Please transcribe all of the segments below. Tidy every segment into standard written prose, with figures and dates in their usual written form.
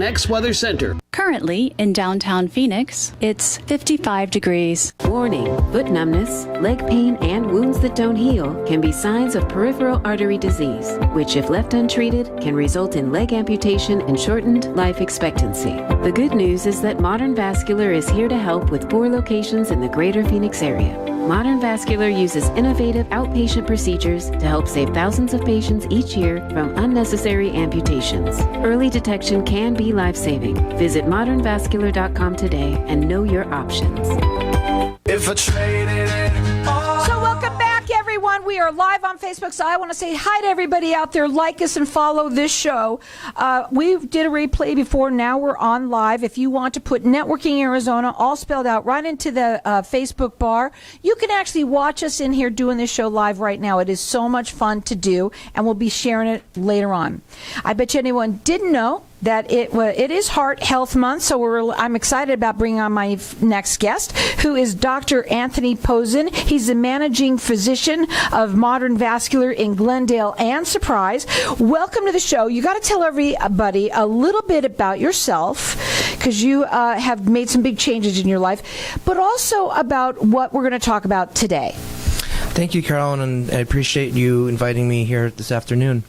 Next Weather Center. Currently in downtown Phoenix, it's 55 degrees. Warning, foot numbness, leg pain, and wounds that don't heal can be signs of peripheral artery disease, which, if left untreated, can result in leg amputation and shortened life expectancy. The good news is that Modern Vascular is here to help with 4 locations in the greater Phoenix area. Modern Vascular uses innovative outpatient procedures to help save thousands of patients each year from unnecessary amputations. Early detection can be life-saving. Visit modernvascular.com today and know your options. If I traded it all. So welcome back, everyone. We are live on Facebook, so I want to say hi to everybody out there. Like us and follow this show. We did a replay before. Now we're on live. If you want to put Networking Arizona all spelled out right into the Facebook bar, you can actually watch us in here doing this show live right now. It is so much fun to do, and we'll be sharing it later on. I bet you anyone didn't know that it is Heart Health Month, so I'm excited about bringing on my next guest, who is Dr. Anthony Pozun. He's the managing physician of Modern Vascular in Glendale and Surprise. Welcome to the show. You got to tell everybody a little bit about yourself, because you have made some big changes in your life, but also about what we're going to talk about today. Thank you, Carolyn, and I appreciate you inviting me here this afternoon.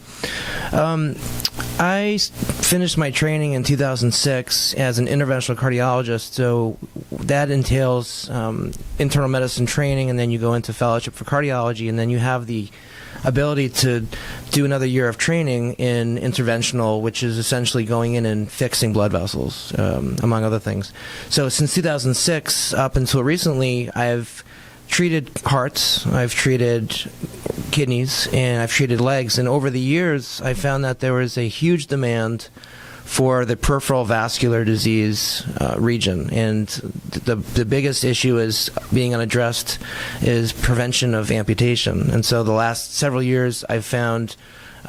I finished my training in 2006 as an interventional cardiologist, so that entails internal medicine training, and then you go into fellowship for cardiology, and then you have the ability to do another year of training in interventional, which is essentially going in and fixing blood vessels, among other things. So since 2006 up until recently, I've treated hearts, I've treated kidneys, and I've treated legs. And over the years, I found that there was a huge demand for the peripheral vascular disease region. And the biggest issue is being unaddressed is prevention of amputation. And so the last several years, I've found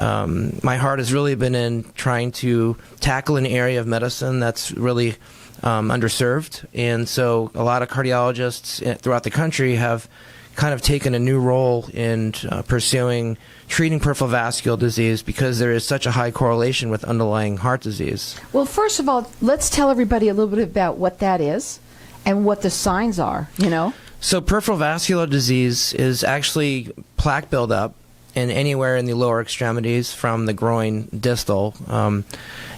my heart has really been in trying to tackle an area of medicine that's really underserved, and so a lot of cardiologists throughout the country have kind of taken a new role in pursuing treating peripheral vascular disease because there is such a high correlation with underlying heart disease. Well, first of all, let's tell everybody a little bit about what that is and what the signs are, So peripheral vascular disease is actually plaque buildup and anywhere in the lower extremities from the groin distal.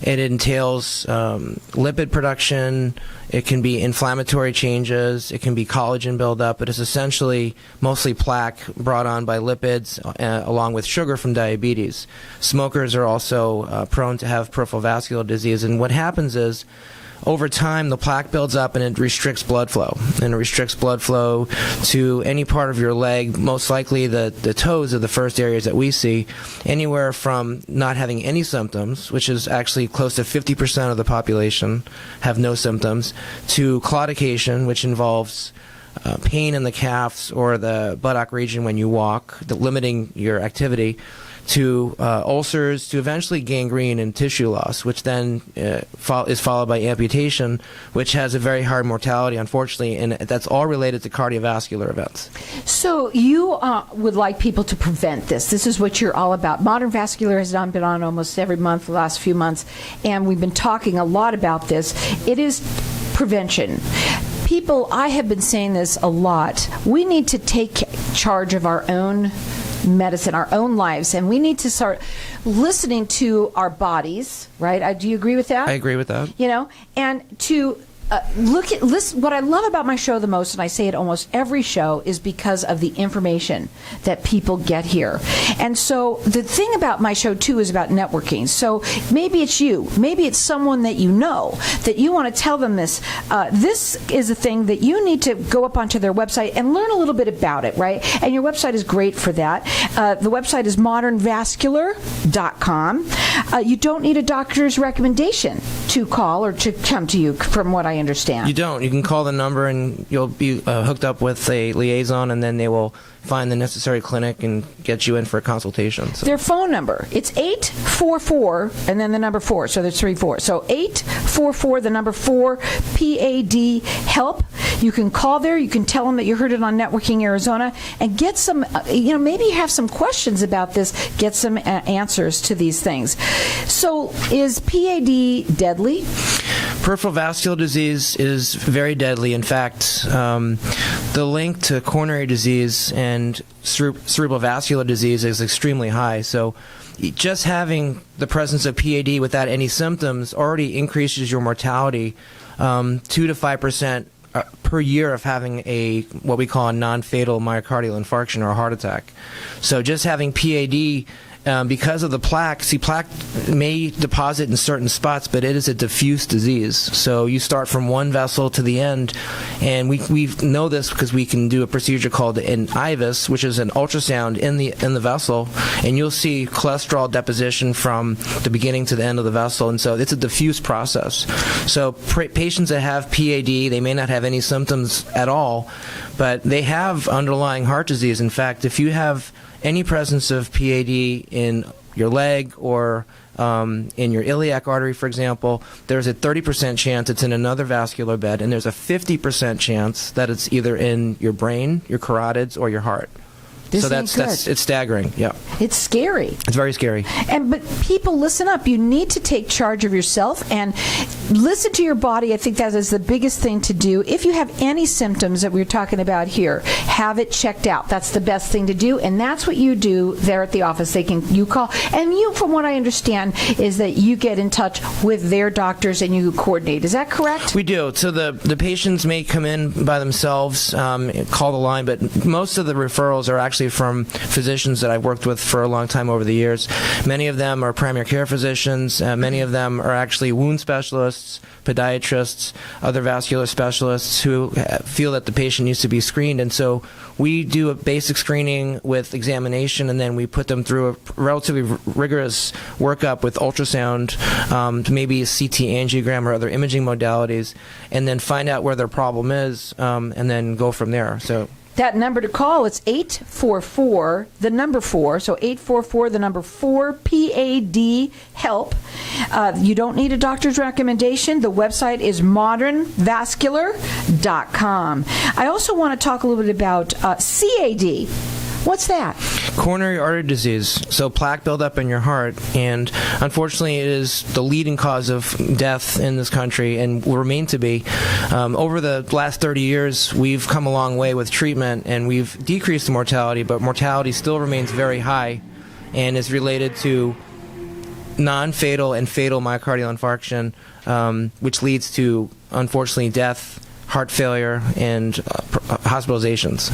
It entails lipid production. It can be inflammatory changes. It can be collagen buildup. But it's essentially mostly plaque brought on by lipids along with sugar from diabetes. Smokers are also prone to have peripheral vascular disease. And what happens is, over time, the plaque builds up and it restricts blood flow. And it restricts blood flow to any part of your leg. Most likely the toes are the first areas that we see, anywhere from not having any symptoms, which is actually close to 50% of the population have no symptoms, to claudication, which involves pain in the calves or the buttock region when you walk, limiting your activity, to ulcers, to eventually gangrene and tissue loss, which then is followed by amputation, which has a very high mortality, unfortunately, and that's all related to cardiovascular events. So you would like people to prevent this. This is what you're all about. Modern Vascular has been on almost every month the last few months, and we've been talking a lot about this. It is prevention. People, I have been saying this a lot, we need to take charge of our own medicine, our own lives, and we need to start listening to our bodies, right? Do you agree with that? I agree with that. And to listen. What I love about my show the most, and I say it almost every show, is because of the information that people get here. And so the thing about my show too is about networking. So maybe it's you, maybe it's someone that you know that you want to tell them this. This is a thing that you need to go up onto their website and learn a little bit about it, right? And your website is great for that. The website is modernvascular.com. You don't need a doctor's recommendation to call or to come to you, from what I understand. You don't. You can call the number and you'll be hooked up with a liaison, and then they will find the necessary clinic and get you in for a consultation. So. Their phone number, it's 844 and then the number 4, so there's 34. So 844, the number 4, PAD, HELP. You can call there. You can tell them that you heard it on Networking Arizona and get some, maybe you have some questions about this, get some answers to these things. So is PAD deadly? Peripheral vascular disease is very deadly. In fact, the link to coronary disease and cerebral vascular disease is extremely high. So just having the presence of PAD without any symptoms already increases your mortality 2 to 5% per year of having what we call a non-fatal myocardial infarction or a heart attack. So just having PAD, because of the plaque, plaque may deposit in certain spots, but it is a diffuse disease. So you start from one vessel to the end, and we know this because we can do a procedure called an IVUS, which is an ultrasound in the vessel, and you'll see cholesterol deposition from the beginning to the end of the vessel, and so it's a diffuse process. So patients that have PAD, they may not have any symptoms at all, but they have underlying heart disease. In fact, if you have any presence of PAD in your leg or in your iliac artery, for example, there's a 30% chance it's in another vascular bed, and there's a 50% chance that it's either in your brain, your carotids, or your heart. So it's staggering. Yeah, it's scary. It's very scary. But people, listen up. You need to take charge of yourself and listen to your body. I think that is the biggest thing to do. If you have any symptoms that we're talking about here, have it checked out. That's the best thing to do, and that's what you do there at the office. You call, and you, from what I understand, is that you get in touch with their doctors and you coordinate. Is that correct? We do. So the patients may come in by themselves, call the line, but most of the referrals are actually from physicians that I've worked with for a long time over the years. Many of them are primary care physicians. Many of them are actually wound specialists, podiatrists, other vascular specialists who feel that the patient needs to be screened. And so we do a basic screening with examination, and then we put them through a relatively rigorous workup with ultrasound, maybe a CT angiogram or other imaging modalities, and then find out where their problem is, and then go from there. So that number to call, it's 844, the number 4, so 844, the number 4, PAD, help. You don't need a doctor's recommendation. The website is modernvascular.com. I also want to talk a little bit about CAD. What's that? Coronary artery disease. So plaque buildup in your heart, and unfortunately it is the leading cause of death in this country and will remain to be. Over the last 30 years, we've come a long way with treatment, and we've decreased the mortality, but mortality still remains very high and is related to non-fatal and fatal myocardial infarction, which leads to, unfortunately, death, heart failure, and hospitalizations.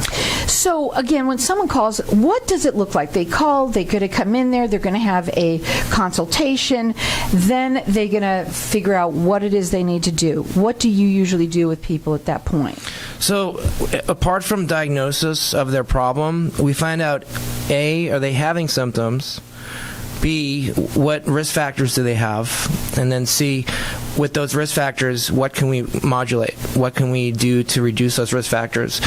So, again, when someone calls, what does it look like? They call, they're going to come in there, they're going to have a consultation, then they're going to figure out what it is they need to do. What do you usually do with people at that point? So, apart from diagnosis of their problem, we find out, A, are they having symptoms? B, what risk factors do they have? And then C, with those risk factors, what can we modulate? What can we do to reduce those risk factors?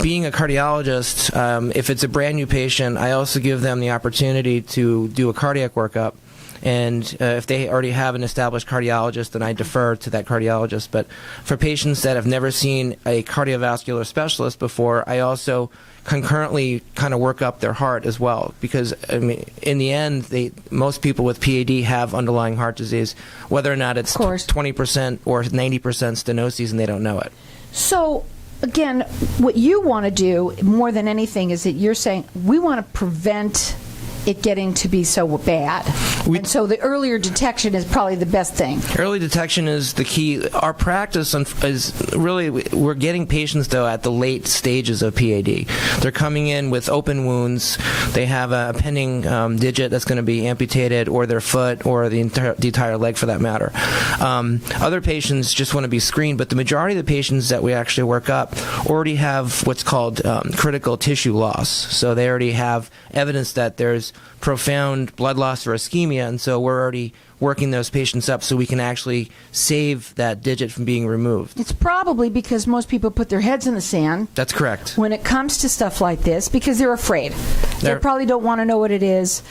Being a cardiologist, if it's a brand new patient, I also give them the opportunity to do a cardiac workup. And if they already have an established cardiologist, then I defer to that cardiologist. But for patients that have never seen a cardiovascular specialist before, I also concurrently kind of work up their heart as well, because I mean, in the end, most people with PAD have underlying heart disease, whether or not it's 20% or 90% stenosis, and they don't know it. So, again, what you want to do more than anything is that you're saying we want to prevent it getting to be so bad. And so the earlier detection is probably the best thing. Early detection is the key. Our practice is really, we're getting patients, though, at the late stages of PAD. They're coming in with open wounds. They have a pending digit that's going to be amputated, or their foot, or the entire leg for that matter. Other patients just want to be screened, but the majority of the patients that we actually work up already have what's called critical tissue loss. So they already have evidence that there's profound blood loss or ischemia, and so we're already working those patients up so we can actually save that digit from being removed. It's probably because most people put their heads in the sand. That's correct. When it comes to stuff like this, because they're afraid. They probably don't want to know what it is,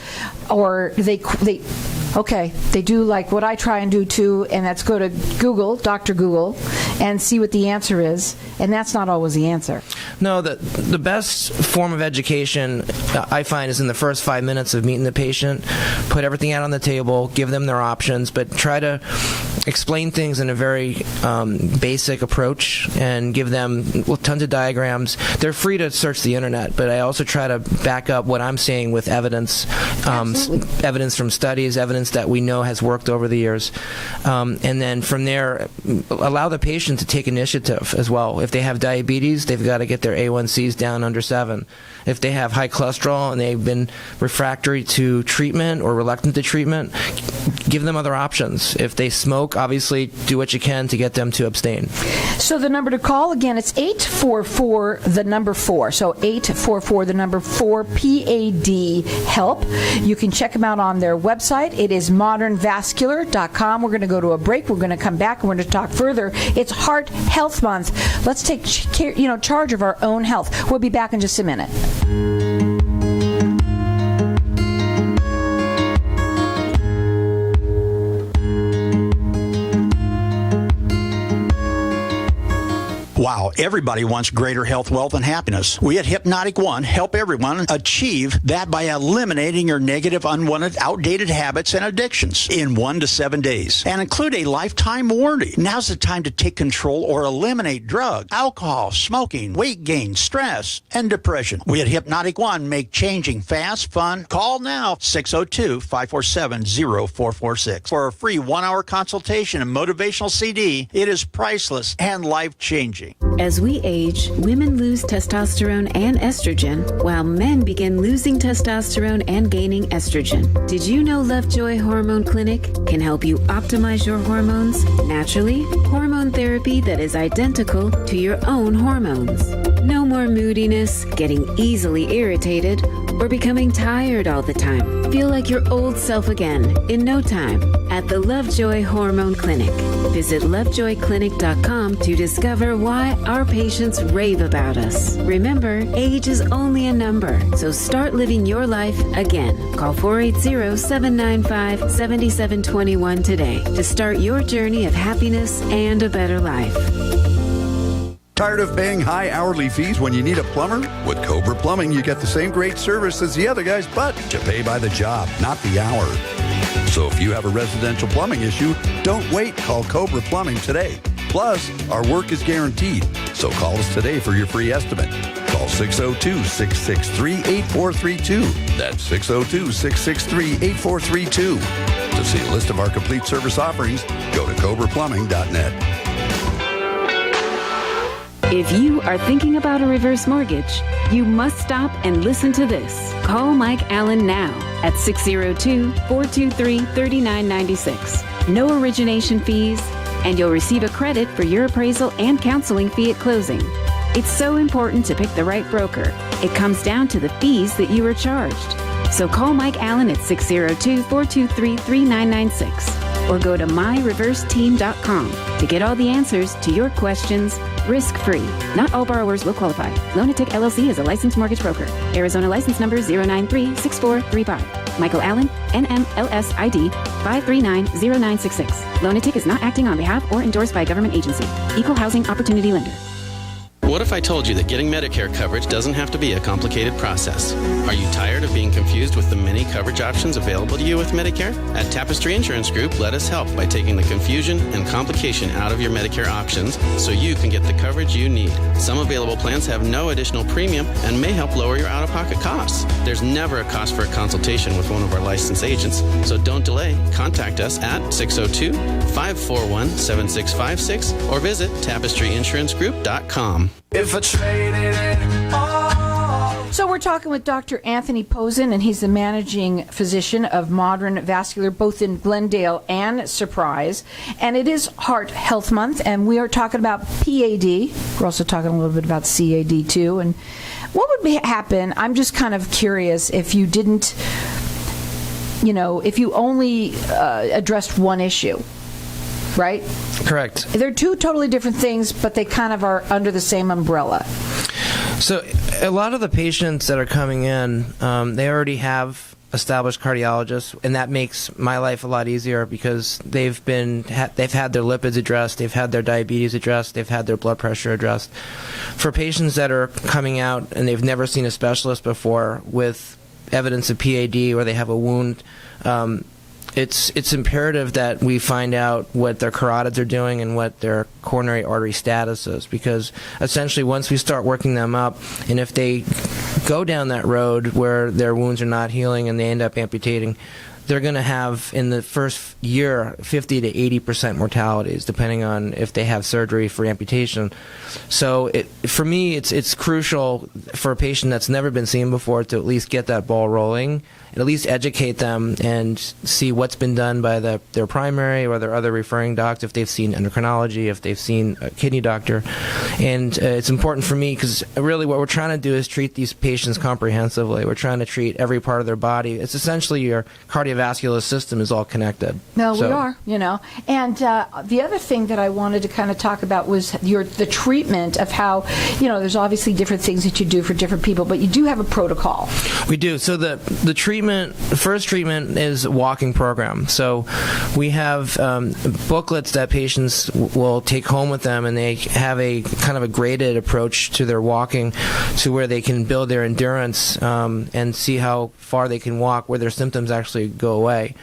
or they Okay, they do like what I try and do too, and that's go to Google, Dr. Google, and see what the answer is, and that's not always the answer. No, the best form of education I find is in the first 5 minutes of meeting the patient. Put everything out on the table, give them their options, but try to explain things in a very basic approach and give them tons of diagrams. They're free to search the internet, but I also try to back up what I'm saying with evidence, evidence from studies, evidence that we know has worked over the years. And then from there, allow the patient to take initiative as well. If they have diabetes, they've got to get their A1Cs down under 7. If they have high cholesterol and they've been refractory to treatment or reluctant to treatment, give them other options. If they smoke, obviously do what you can to get them to abstain. So the number to call, again, it's 844, the number 4. So 844, the number 4, PAD, help. You can check them out on their website. It is modernvascular.com. We're going to go to a break. We're going to come back and we're going to talk further. It's Heart Health Month. Let's take charge of our own health. We'll be back in just a minute. Wow, everybody wants greater health, wealth, and happiness. We at Hypnotic One help everyone achieve that by eliminating your negative, unwanted, outdated habits and addictions in 1 to 7 days and include a lifetime warranty. Now's the time to take control or eliminate drugs, alcohol, smoking, weight gain, stress, and depression. We at Hypnotic One make changing fast, fun. Call now, 602-547-0446 for a free 1-hour consultation and motivational CD. It is priceless and life-changing. As we age, women lose testosterone and estrogen, while men begin losing testosterone and gaining estrogen. Did you know Lovejoy Hormone Clinic can help you optimize your hormones naturally? Hormone therapy that is identical to your own hormones. No more moodiness, getting easily irritated, or becoming tired all the time. Feel like your old self again in no time at the Lovejoy Hormone Clinic. Visit lovejoyclinic.com to discover why our patients rave about us. Remember, age is only a number, so start living your life again. Call 480-795-7721 today to start your journey of happiness and a better life. Tired of paying high hourly fees when you need a plumber? With Cobra Plumbing, you get the same great service as the other guys, but you pay by the job, not the hour. So if you have a residential plumbing issue, don't wait. Call Cobra Plumbing today. Plus, our work is guaranteed. So call us today for your free estimate. Call 602-663-8432. That's 602-663-8432. To see a list of our complete service offerings, go to cobraplumbing.net. If you are thinking about a reverse mortgage, you must stop and listen to this. Call Mike Allen now at 602-423-3996. No origination fees, and you'll receive a credit for your appraisal and counseling fee at closing. It's so important to pick the right broker. It comes down to the fees that you are charged. So call Mike Allen at 602-423-3996 or go to myreverseteam.com to get all the answers to your questions risk-free. Not all borrowers will qualify. Lonatic LLC is a licensed mortgage broker. Arizona license number 0936435. Michael Allen, NMLS ID 5390966. Lonatic is not acting on behalf or endorsed by a government agency. Equal housing opportunity lender. What if I told you that getting Medicare coverage doesn't have to be a complicated process? Are you tired of being confused with the many coverage options available to you with Medicare? At Tapestry Insurance Group, let us help by taking the confusion and complication out of your Medicare options so you can get the coverage you need. Some available plans have no additional premium and may help lower your out-of-pocket costs. There's never a cost for a consultation with one of our licensed agents, so don't delay. Contact us at 602-541-7656 or visit tapestryinsurancegroup.com. If I traded it all. So we're talking with Dr. Anthony Pozun, and he's the managing physician of Modern Vascular, both in Glendale and Surprise. And it is Heart Health Month, and we are talking about PAD. We're also talking a little bit about CAD, too. And what would happen, I'm just kind of curious, if you didn't, if you only addressed one issue, right? Correct. They're two totally different things, but they kind of are under the same umbrella. So a lot of the patients that are coming in, they already have established cardiologists, and that makes my life a lot easier because they've had their lipids addressed, they've had their diabetes addressed, they've had their blood pressure addressed. For patients that are coming out and they've never seen a specialist before with evidence of PAD or they have a wound, it's imperative that we find out what their carotids are doing and what their coronary artery status is, because essentially once we start working them up, and if they go down that road where their wounds are not healing and they end up amputating, they're going to have, in the first year, 50 to 80% mortalities, depending on if they have surgery for amputation. So for me, it's crucial for a patient that's never been seen before to at least get that ball rolling, and at least educate them and see what's been done by their primary or their other referring docs, if they've seen endocrinology, if they've seen a kidney doctor. And it's important for me because really what we're trying to do is treat these patients comprehensively. We're trying to treat every part of their body. It's essentially your cardiovascular system is all connected. No, we are, And the other thing that I wanted to kind of talk about was the treatment of how, there's obviously different things that you do for different people, but you do have a protocol. We do. So the first treatment is a walking program. So we have booklets that patients will take home with them, and they have a kind of a graded approach to their walking, to where they can build their endurance and see how far they can walk, where their symptoms actually go away.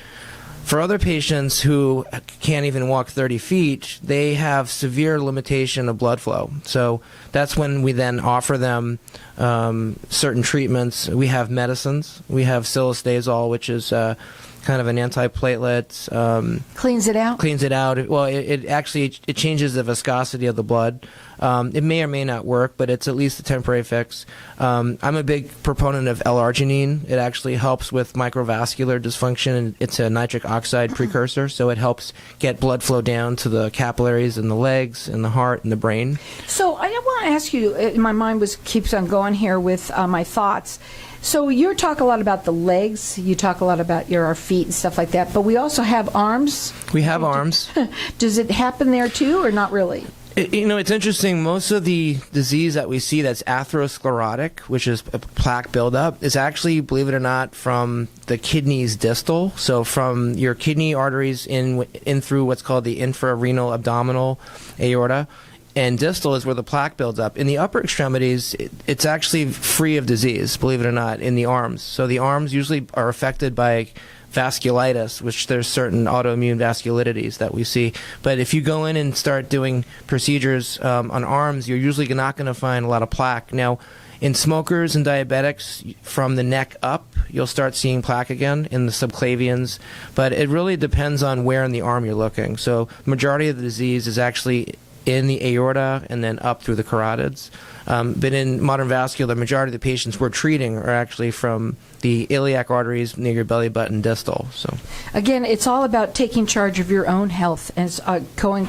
For other patients who can't even walk 30 feet, they have severe limitation of blood flow. So that's when we then offer them certain treatments. We have medicines. We have silostazol, which is kind of an antiplatelet. Cleans it out? Cleans it out. Well, it actually changes the viscosity of the blood. It may or may not work, but it's at least a temporary fix. I'm a big proponent of L-arginine. It actually helps with microvascular dysfunction, and it's a nitric oxide precursor, so it helps get blood flow down to the capillaries in the legs and the heart and the brain. So I want to ask you, my mind keeps on going here with my thoughts. So you talk a lot about the legs, you talk a lot about our feet and stuff like that, but we also have arms. We have arms. Does it happen there too, or not really? It's interesting. Most of the disease that we see that's atherosclerotic, which is a plaque buildup, is actually, believe it or not, from the kidneys distal. So from your kidney arteries in through what's called the infrarenal abdominal aorta. And distal is where the plaque builds up. In the upper extremities, it's actually free of disease, believe it or not, in the arms. So the arms usually are affected by vasculitis, which there's certain autoimmune vasculitides that we see. But if you go in and start doing procedures on arms, you're usually not going to find a lot of plaque. Now, in smokers and diabetics, from the neck up, you'll start seeing plaque again in the subclavians. But it really depends on where in the arm you're looking. So the majority of the disease is actually in the aorta and then up through the carotids. But in modern vascular, the majority of the patients we're treating are actually from the iliac arteries near your belly button distal. So again, it's all about taking charge of your own health and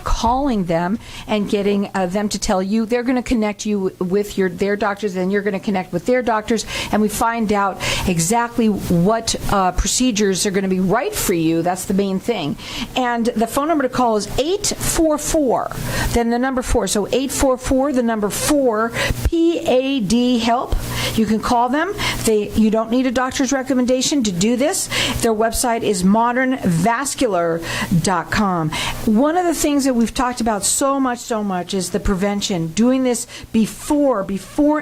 calling them and getting them to tell you. They're going to connect you with their doctors, and you're going to connect with their doctors, and we find out exactly what procedures are going to be right for you. That's the main thing. And the phone number to call is 844, then the number 4. So 844, the number 4, PAD help. You can call them. You don't need a doctor's recommendation to do this. Their website is modernvascular.com. One of the things that we've talked about so much is the prevention. Doing this before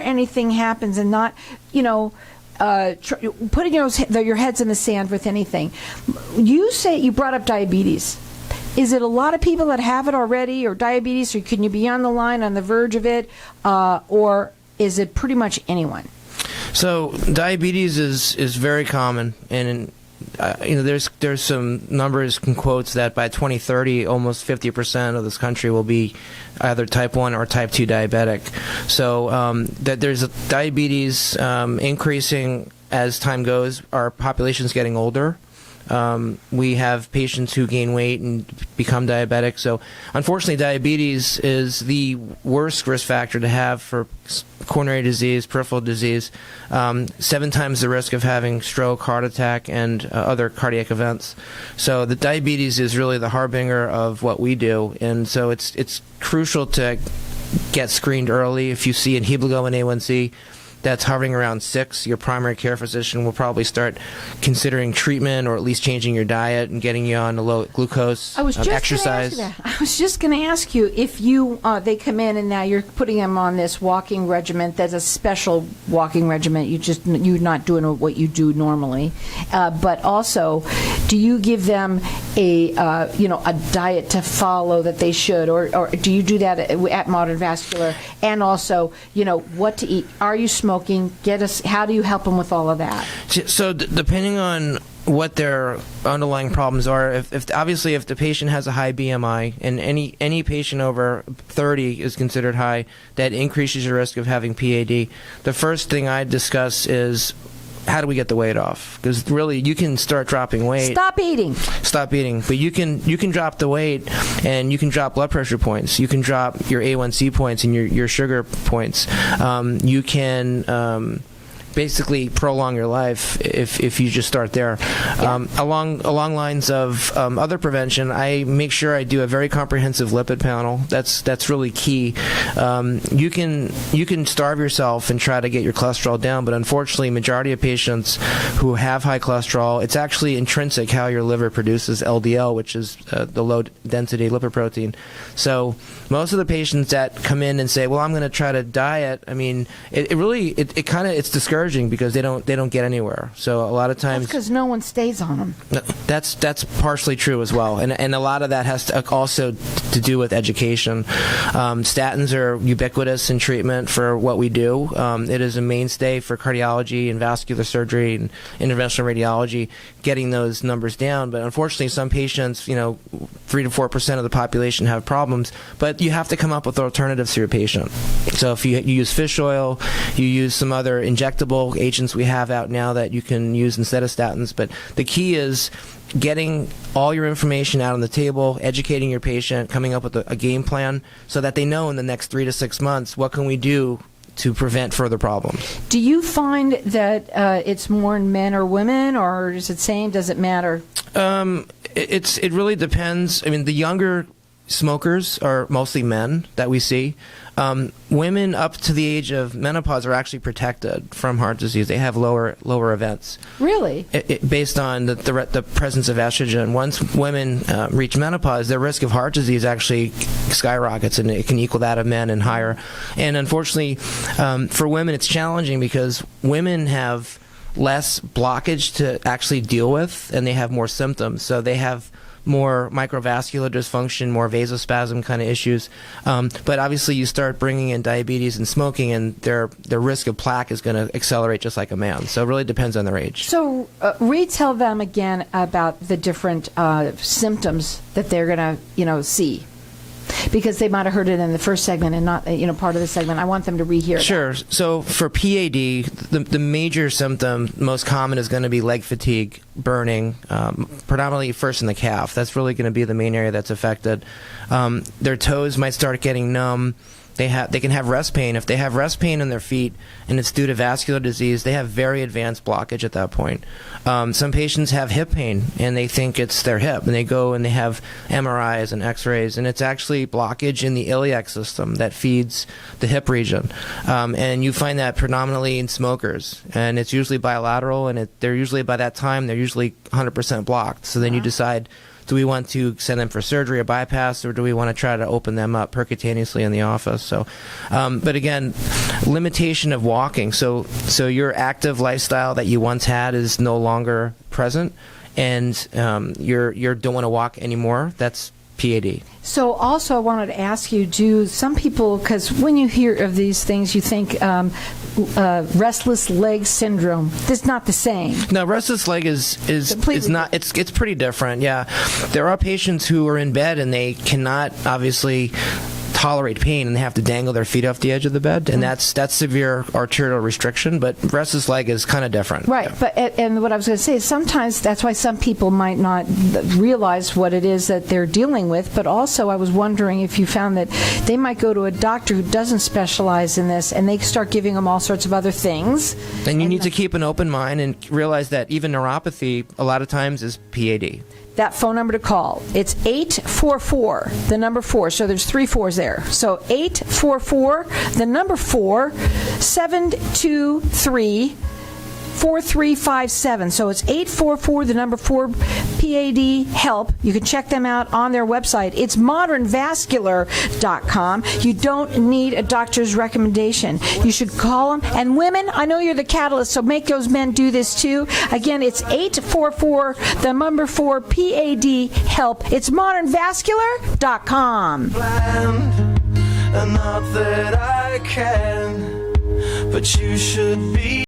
anything happens, and not, putting your heads in the sand with anything. You brought up diabetes. Is it a lot of people that have it already, or diabetes, or can you be on the line, on the verge of it, or is it pretty much anyone? So diabetes is very common, and there's some numbers and quotes that by 2030, almost 50% of this country will be either type 1 or type 2 diabetic. So that there's diabetes increasing as time goes. Our population's getting older. We have patients who gain weight and become diabetic. So unfortunately, diabetes is the worst risk factor to have for coronary disease, peripheral disease, 7 times the risk of having stroke, heart attack, and other cardiac events. So the diabetes is really the harbinger of what we do. And so it's crucial to get screened early. If you see a hemoglobin A1C that's hovering around 6, your primary care physician will probably start considering treatment or at least changing your diet and getting you on a low glucose, exercise. I was just going to ask you if you they come in and now you're putting them on this walking regimen. That's a special walking regimen. You're not doing what you do normally, but also, do you give them a diet to follow that they should, or do you do that at Modern Vascular? And also, what to eat? Are you smoking? How do you help them with all of that? So depending on what their underlying problems are, if the patient has a high BMI, and any patient over 30 is considered high, that increases your risk of having PAD. The first thing I discuss is, how do we get the weight off? Because really, you can start dropping weight. Stop eating. But you can drop the weight, and you can drop blood pressure points. You can drop your A1C points and your sugar points. You can basically prolong your life if you just start there. Along lines of other prevention, I make sure I do a very comprehensive lipid panel. That's really key. You can starve yourself and try to get your cholesterol down, but unfortunately, majority of patients who have high cholesterol, it's actually intrinsic how your liver produces LDL, which is the low density lipoprotein. So most of the patients that come in and say, "Well, I'm going to try to diet," I mean, it's discouraging because they don't get anywhere. So a lot of times, that's because no one stays on them. That's partially true as well, and a lot of that has to also to do with education. Statins are ubiquitous in treatment for what we do. It is a mainstay for cardiology and vascular surgery and interventional radiology, getting those numbers down. But unfortunately, some patients, 3 to 4% of the population have problems. But you have to come up with alternatives for your patient. So if you use fish oil, you use some other injectable agents we have out now that you can use instead of statins. But the key is getting all your information out on the table, educating your patient, coming up with a game plan so that they know in the next 3 to 6 months, what can we do to prevent further problems. Do you find that it's more in men or women, or is it same? Does it matter? It really depends. I mean, the younger smokers are mostly men that we see. Women up to the age of menopause are actually protected from heart disease. They have lower events. Really? Based on the presence of estrogen. Once women reach menopause, their risk of heart disease actually skyrockets, and it can equal that of men and higher. And unfortunately, for women, it's challenging because women have less blockage to actually deal with, and they have more symptoms. So they have more microvascular dysfunction, more vasospasm kind of issues. But obviously you start bringing in diabetes and smoking, and their risk of plaque is going to accelerate just like a man. So it really depends on their age. So retell them again about the different symptoms that they're going to, see. Because they might have heard it in the first segment and not, part of the segment. I want them to rehear. Sure. That. So for PAD, the major symptom, most common, is going to be leg fatigue, burning, predominantly first in the calf. That's really going to be the main area that's affected. Their toes might start getting numb. They can have rest pain. If they have rest pain in their feet and it's due to vascular disease, they have very advanced blockage at that point. Some patients have hip pain and they think it's their hip, and they go and they have MRIs and X-rays, and it's actually blockage in the iliac system that feeds the hip region. And you find that predominantly in smokers, and it's usually bilateral, and they're usually, by that time, they're usually 100% blocked. So then you decide, do we want to send them for surgery or bypass, or do we want to try to open them up percutaneously in the office? So, but again, limitation of walking. So your active lifestyle that you once had is no longer present, and you don't want to walk anymore. That's PAD. So also I wanted to ask you, do some people, because when you hear of these things, you think restless leg syndrome. It's not the same. No, restless leg is not. It's pretty different. Yeah, there are patients who are in bed and they cannot obviously tolerate pain, and they have to dangle their feet off the edge of the bed, and that's severe arterial restriction. But restless leg is kind of different. Right. But and what I was going to say is sometimes that's why some people might not realize what it is that they're dealing with. But also, I was wondering if you found that they might go to a doctor who doesn't specialize in this, and they start giving them all sorts of other things. And you need to keep an open mind and realize that even neuropathy a lot of times is PAD. That phone number to call. It's 844, the number 4. So there's 3 4s there. So 844, the number 4, 723-4357. So it's 844, the number 4, PAD help. You can check them out on their website. It's modernvascular.com. You don't need a doctor's recommendation. You should call them. And women, I know you're the catalyst, so make those men do this too. Again, it's 844, the number 4, PAD help. It's modernvascular.com. Not that I can, but you should be.